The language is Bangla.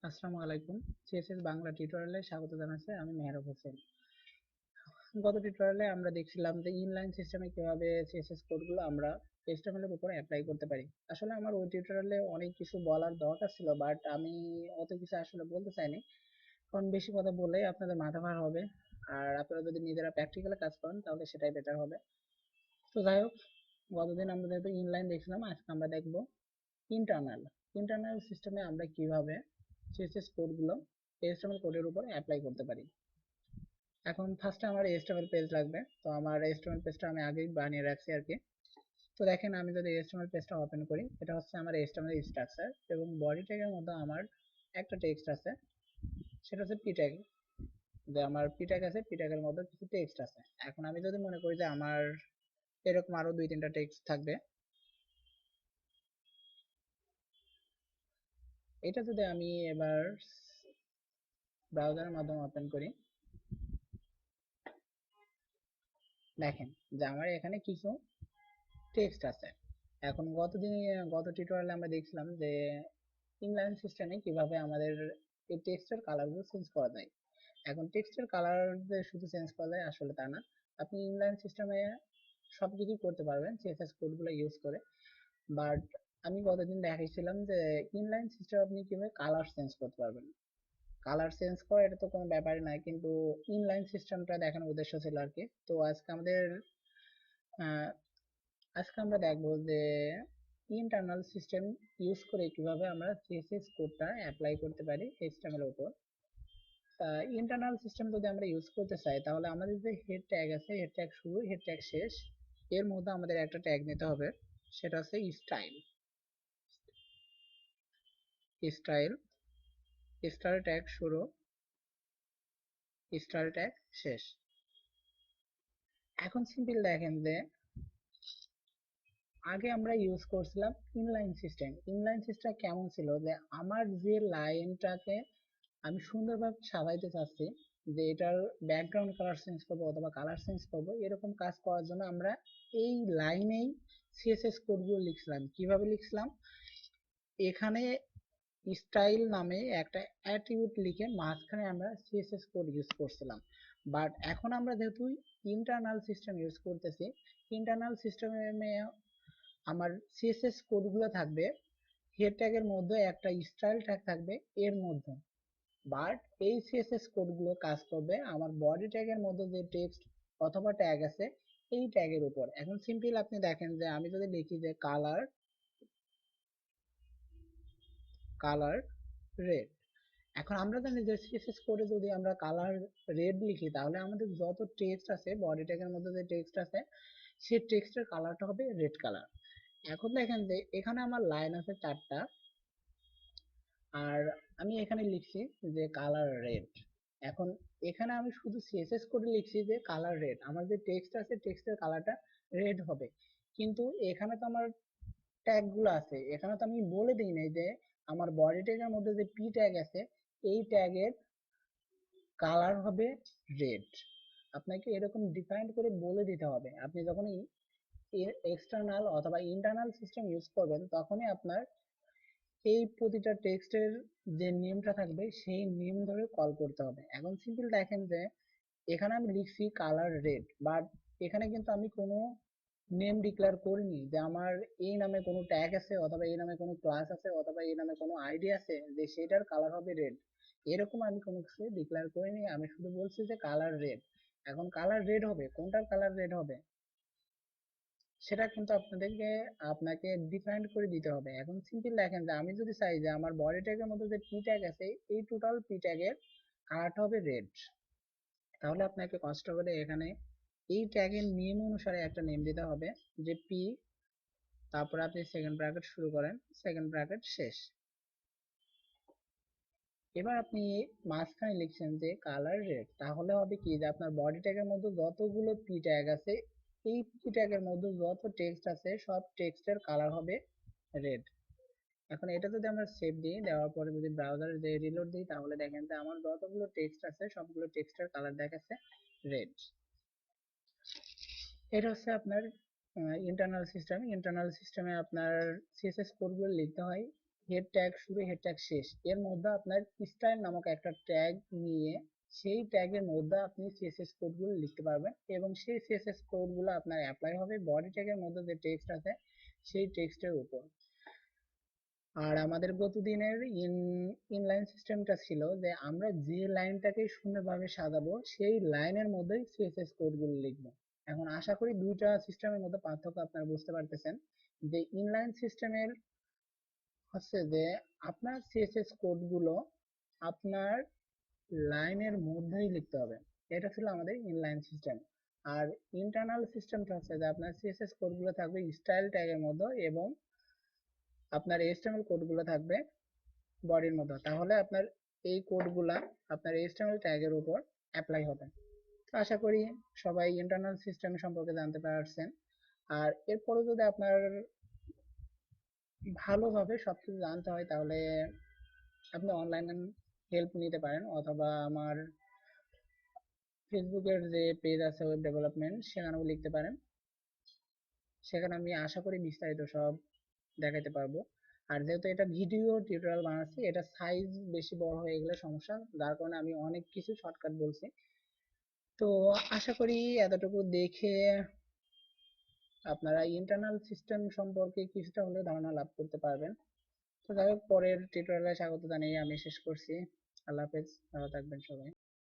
আসসালামু আলাইকুম। সিএসএস বাংলা টিউটোরিয়ালে স্বাগত জানাচ্ছি। আমি মেহরাব হোসেন। গত টিউটোরিয়ালে আমরা দেখছিলাম যে ইনলাইন সিস্টেমে কিভাবে সিএসএস কোডগুলো আমরা এইচটিএমএল এর উপর অ্যাপ্লাই করতে পারি। আসলে আমার ওই টিউটোরিয়ালে অনেক কিছু বলার দরকার ছিল, বাট আমি অত কিছু আসলে বলতে চাইনি, কারণ বেশি কথা বললে আপনাদের মাথা ভার হবে। আর আপনারা যদি নিজেরা প্র্যাকটিক্যালে কাজ করেন তাহলে সেটাই বেটার হবে। তো যাই হোক, গতদিন আমরা যেহেতু ইনলাইন দেখছিলাম, আজকে আমরা দেখবো ইন্টারনাল। ইন্টারনাল সিস্টেমে আমরা কিভাবে সিএসএস কোডগুলো এইচটিএমএল কোডের উপর অ্যাপ্লাই করতে পারি। এখন ফার্স্টে আমার এইচটিএমএল পেজ লাগবে। তো আমার এইচটিএমএল পেজটা আমি আগেই বানিয়ে রাখছি আর কি। তো দেখেন, আমি যদি এইচটিএমএল পেজটা ওপেন করি, এটা হচ্ছে আমার এইচটিএমএল স্ট্রাকচার এবং বডি ট্যাগের মধ্যে আমার একটা টেক্সট আছে, সেটা হচ্ছে পি ট্যাগ। যে আমার পি ট্যাগ আছে, পি ট্যাগের মধ্যে কিছু টেক্সট আছে। এখন আমি যদি মনে করি যে আমার এরকম আরো দুই তিনটা টেক্সট থাকবে, এটা যদি আমি এবার ব্রাউজারের মাধ্যমে ওপেন করি, দেখেন যে আমার এখানে কিছু টেক্সট আছে। এখন গত টিউটোরিয়ালে আমরা দেখছিলাম যে ইনলাইন সিস্টেমে কিভাবে আমাদের এই টেক্সটের কালারগুলো চেঞ্জ করা যায়। এখন টেক্সটের কালার যে শুধু চেঞ্জ করা যায় আসলে তা না, আপনি ইনলাইন সিস্টেমে সবকিছু করতে পারবেন সিএসএস কোডগুলো ইউজ করে। বাট আমি গতদিন দেখাইছিলাম যে ইনলাইন সিস্টেম আপনি কিভাবে কালার চেঞ্জ করতে পারবেন। কালার চেঞ্জ করা এটা তো কোনো ব্যাপারই না, কিন্তু ইনলাইন সিস্টেমটা দেখানোর উদ্দেশ্য ছিল আর কি। তো আহ, আজকে আমরা দেখবো যে ইন্টারনাল সিস্টেম ইউজ করে কিভাবে আমরা সিএসএস কোডটা অ্যাপ্লাই করতে পারি এইচটিএমএল এর উপর। ইন্টারনাল সিস্টেম যদি আমরা ইউজ করতে চাই, তাহলে আমাদের যে হেড ট্যাগ আছে, হেড ট্যাগ শুরু, হেড ট্যাগ শেষ, এর মধ্যে আমাদের একটা ট্যাগ নিতে হবে, সেটা হচ্ছে স্টাইল। স্টাইল, স্টাইল ট্যাগ শুরু, স্টাইল ট্যাগ শেষ। এখন সিম্পল দেখেন যে আগে আমরা ইউজ করছিলাম ইনলাইন সিস্টেম। ইনলাইন সিস্টেম কেমন ছিল, যে আমার যে লাইনটাকে আমি সুন্দরভাবে সাজাইতে চাচ্ছি, যে এটার ব্যাকগ্রাউন্ড কালার চেঞ্জ করবো অথবা কালার চেঞ্জ করবো, এরকম কাজ করার জন্য আমরা এই লাইনেই সিএসএস কোডগুলো লিখছিলাম। কিভাবে লিখছিলাম, এখানে স্টাইল নামে একটা অ্যাট্রিবিউট লিখে মাঝখানে আমরা সিএসএস কোড ইউজ করছিলাম। বাট এখন আমরা যেহেতু ইন্টারনাল সিস্টেম ইউজ করতেছি, ইন্টারনাল সিস্টেমে আমার সিএসএস কোডগুলো থাকবে, হেড ট্যাগের মধ্যে একটা স্টাইল ট্যাগ থাকবে এর মধ্যে। বাট এই সিএসএস কোডগুলো কাজ করবে আমার বডি ট্যাগের মধ্যে যে টেক্সট অথবা ট্যাগ আছে এই ট্যাগের উপর। এখন সিম্পল আপনি দেখেন যে আমি যদি লিখি যে কালার, কালার রেড। এখন আমরা জানি যে সিএসএস কোডে যদি আমরা কালার রেড লিখি, তাহলে আমাদের যত টেক্সট আছে বডি ট্যাগের মধ্যে যে টেক্সট আছে, সেই টেক্সটের কালারটা হবে রেড কালার। এখন দেখেন যে এখানে আমার লাইন আছে চারটা, আর আমি এখানে লিখছি যে কালার রেড। এখন এখানে আমি শুধু সিএসএস কোডে লিখছি যে কালার রেড, আমার যে টেক্সট আছে টেক্সটের কালারটা রেড হবে। কিন্তু এখানে তো আমার ট্যাগ গুলো আছে, এখানে তো আমি বলে দিই নাই যে আমার বডি ট্যাগের মধ্যে যে পি ট্যাগ আছে এই ট্যাগের কালার হবে রেড। আপনাকে এরকম ডিফাইন করে বলে দিতে হবে। আপনি যখনই এক্সটার্নাল অথবা ইন্টারনাল সিস্টেম ইউজ করবেন, তখনই আপনার এই প্রতিটা টেক্সটের যে নেমটা থাকবে সেই নেম ধরে কল করতে হবে। এখন সিম্পল দেখেন যে এখানে আমি লিখছি কালার রেড, বাট এখানে কিন্তু আমি কোনো নেম ডিক্লেয়ার করিনি যে আমার এই নামে কোনো ট্যাগ আছে অথবা এই নামে কোনো ক্লাস আছে অথবা এই নামে কোনো আইডি আছে যে সেটার কালার হবে রেড। এরকম আমি কোনো কিছু ডিক্লেয়ার করিনি, আমি শুধু বলছি যে কালার রেড। এখন কালার রেড হবে, কোনটার কালার রেড হবে সেটা কিন্তু আপনাকে ডিফাইন করে দিতে হবে। এখন সিম্পল দেখেন যে আমি যদি চাই যে আমার বডি ট্যাগের মধ্যে যে পি ট্যাগ আছে এই টোটাল পি ট্যাগের কালারটা হবে রেড, তাহলে আপনাকে কষ্ট করে এখানে এই ট্যাগের নেম অনুসারে একটা নেম দিতে হবে, যে পি, তারপর আপনি সেকেন্ড ব্র্যাকেট শুরু করেন, সেকেন্ড ব্র্যাকেট শেষ। এবার আপনি মাঝখানে লিখছেন যে কালার রেড, তাহলে হবে কি যে আপনার বডি ট্যাগের মধ্যে যতগুলো পি ট্যাগ আছে এই পি ট্যাগের মধ্যে যত টেক্সট আছে সব টেক্সটের কালার হবে রেড। এখন এটা যদি আমরা সেভ দিই, দেওয়ার পরে যদি ব্রাউজারে যে রিলোড দিই, তাহলে দেখেন যে আমার যতগুলো টেক্সট আছে সবগুলো টেক্সটের কালার দেখাচ্ছে রেড। এটা হচ্ছে আপনার ইন্টারনাল সিস্টেম। ইন্টারনাল সিস্টেমে আপনার সিএসএস কোডগুলো লিখতে হয় হেড ট্যাগ শুরু, হেড ট্যাগ শেষ, এর মধ্যে আপনার স্টাইল নামক একটা ট্যাগ নিয়ে সেই ট্যাগের মধ্যে আপনি সিএসএস কোডগুলো লিখতে পারবেন এবং সেই সিএসএস কোডগুলো আপনার অ্যাপ্লাই হবে বডি ট্যাগের মধ্যে যে টেক্সট আছে সেই টেক্সটের উপর। আর আমাদের গতদিনের ইনলাইন সিস্টেমটা ছিল যে আমরা যে লাইনটাকে সুন্দরভাবে সাজাবো সেই লাইনের মধ্যেই সিএসএস কোডগুলো লিখবো। এখন আশা করি দুইটা সিস্টেমের মধ্যে পার্থক্য আপনারা বুঝতে পারতেছেন। যে ইনলাইন সিস্টেমের হচ্ছে যে আপনার সিএসএস কোডগুলো আপনার লাইনের মধ্যেই লিখতে হবে, এটা ছিল আমাদের ইনলাইন সিস্টেম। আর ইন্টারনাল সিস্টেমটা হচ্ছে যে আপনার সিএসএস কোডগুলো থাকবে স্টাইল ট্যাগের মধ্যে এবং আপনার এইচটিএমএল কোডগুলো থাকবে বডির মধ্যে, তাহলে আপনার এই কোডগুলা আপনার এইচটিএমএল ট্যাগের উপর অ্যাপ্লাই হবে। তো আশা করি সবাই ইন্টারনাল সিস্টেম সম্পর্কে জানতে পারছেন। আর এরপরে যদি আপনার ভালোভাবে সবকিছু জানতে হয় তাহলে আপনি অনলাইন হেল্প নিতে পারেন অথবা আমার ফেসবুকের যে পেজ আছে ওয়েব ডেভেলপমেন্ট সেখানেও লিখতে পারেন, সেখানে আমি আশা করি বিস্তারিত সব দেখাতে পারবো। আর যেহেতু এটা ভিডিও টিউটোরিয়াল বানাচ্ছি, এটা সাইজ বেশি বড় হয়ে গেলে সমস্যা, যার কারণে আমি অনেক কিছু শর্টকাট বলছি। তো আশা করি এতটুকু দেখে আপনারা ইন্টারনাল সিস্টেম সম্পর্কে কিছুটা হলেও ধারণা লাভ করতে পারবেন। তো যাই হোক, পরের টিউটোরিয়ালে স্বাগত জানিয়ে আমি শেষ করছি। আল্লাহ হাফেজ, ভালো থাকবেন সবাই।